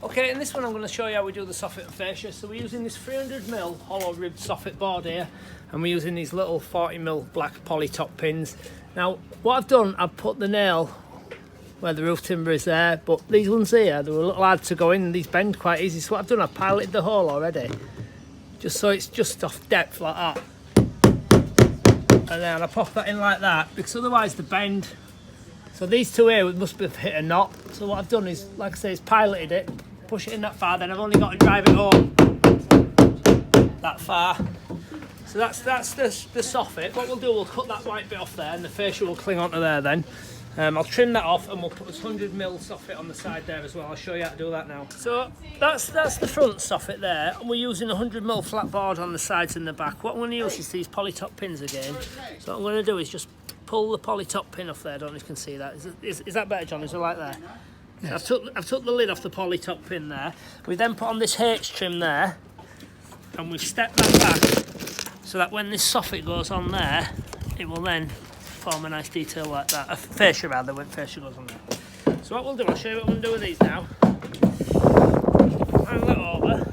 Okay, in this one I'm going to show you how we do the soffit and fascia. So we're using this 300mm hollow ribbed soffit board here, and we're using these little 40mm black poly top pins. Now what I've done, I've put the nail where the roof timber is there, but these ones here, they were a little hard to go in and these bend quite easy. So what I've done, I've piloted the hole already, just so it's just off depth like that. And then I pop that in like that, because otherwise the bend. So these two here must have hit a knot. So what I've done is, like I say, is piloted it, push it in that far, then I've only got to drive it home that far. So that's the soffit. What we'll do, we'll cut that white bit off there and the fascia will cling onto there then. I'll trim that off and we'll put this 100mm soffit on the side there as well. I'll show you how to do that now. So that's the front soffit there, and we're using a 100mm flat board on the sides and the back. What I'm going to use is these poly top pins again. So what I'm going to do is just pull the poly top pin off there. I don't know if you can see that. Is that better, John? Is it like there? Yes. I've took the lid off the poly top pin there. We then put on this H trim there, and we've stepped that back so that when this soffit goes on there, it will then form a nice detail like that. A fascia rather, when fascia goes on there. So what we'll do, I'll show you what I'm going to do with these now. Hang that over.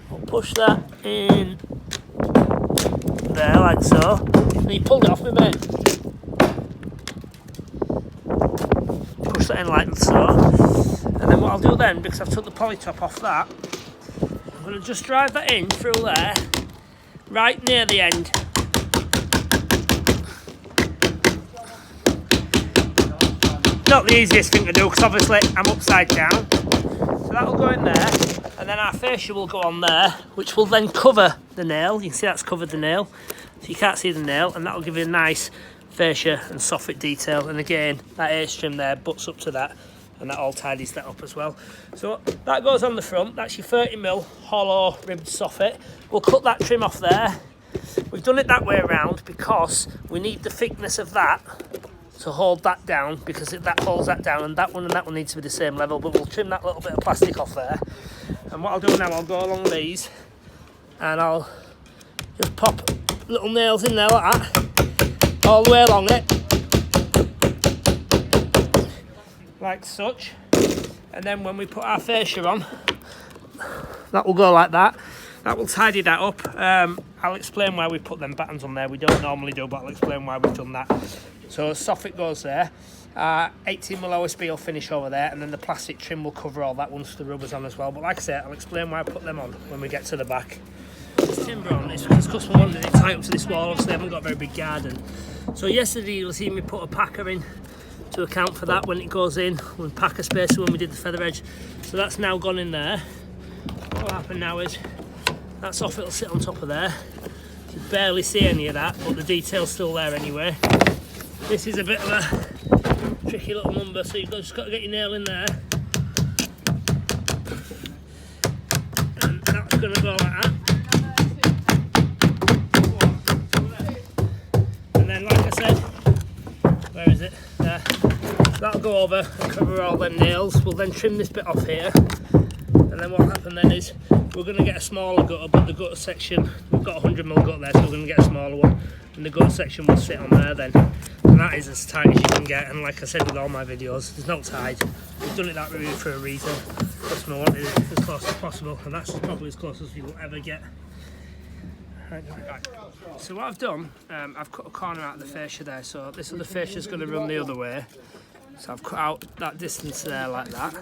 We'll push that in there like so. And you pulled it off me, mate. Push that in like so. And then what I'll do then, because I've took the poly top off that, I'm going to just drive that in through there, right near the end. Not the easiest thing to do, because obviously I'm upside down. So that'll go in there, and then our fascia will go on there, which will then cover the nail. You can see that's covered the nail, so you can't see the nail, and that'll give you a nice fascia and soffit detail. And again, that H trim there butts up to that, and that all tidies that up as well. So that goes on the front. That's your 30mm hollow ribbed soffit. We'll cut that trim off there. We've done it that way around because we need the thickness of that to hold that down, because that holds that down, and that one needs to be the same level. But we'll trim that little bit of plastic off there, and what I'll do now, I'll go along these and I'll just pop little nails in there like that, all the way along it, like such. And then when we put our fascia on, that will go like that. That will tidy that up. I'll explain why we put them buttons on there. We don't normally do, but I'll explain why we've done that. So soffit goes there, 18mm OSB will finish over there, and then the plastic trim will cover all that once the rubber's on as well. But like I said, I'll explain why I put them on when we get to the back. This timber on this because customer wanted it tight up to this wall. Obviously, I haven't got a very big garden. So yesterday you'll see me put a packer in to account for that when it goes in, when packer spacer when we did the feather edge. So that's now gone in there. What will happen now is that soffit will sit on top of there. You barely see any of that, but the detail's still there anyway. This is a bit of a tricky little number, so you've just got to get your nail in there. And that's going to go like that. And then, like I said, where is it? There. That'll go over and cover all them nails. We'll then trim this bit off here. And then what will happen then is we're going to get a smaller gutter, but the gutter section, we've got a 100mm gutter there, so we're going to get a smaller one. And the gutter section will sit on there then. And that is as tight as you can get, and like I said with all my videos, there's no tide. We've done it that way for a reason. Customer wanted it as close as possible, and that's probably as close as you will ever get. Right. So what I've done, I've cut a corner out of the fascia there, so this other fascia is going to run the other way. So I've cut out that distance there like that.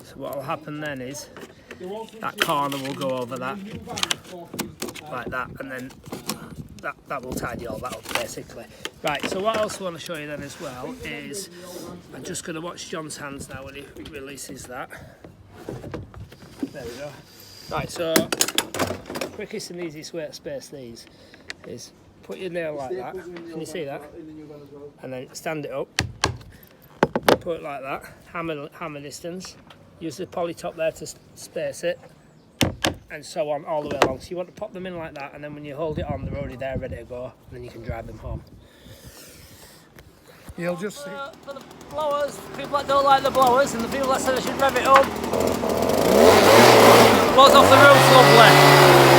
So what will happen then is that corner will go over that, like that, and then that will tidy all that up basically. Right, so what I also want to show you then as well is, I'm just going to watch John's hands now when he releases that. There we go. Right, so quickest and easiest way to space these is put your nail like that. Can you see that? And then stand it up. Put it like that. Hammer distance. Use the poly top there to space it, and so on all the way along. So you want to pop them in like that, and then when you hold it on, they're already there, ready to go, and then you can drive them home. You'll just see. For the blowers, people that don't like the blowers, and the people that said I should rev it up, blows off the roof lovely.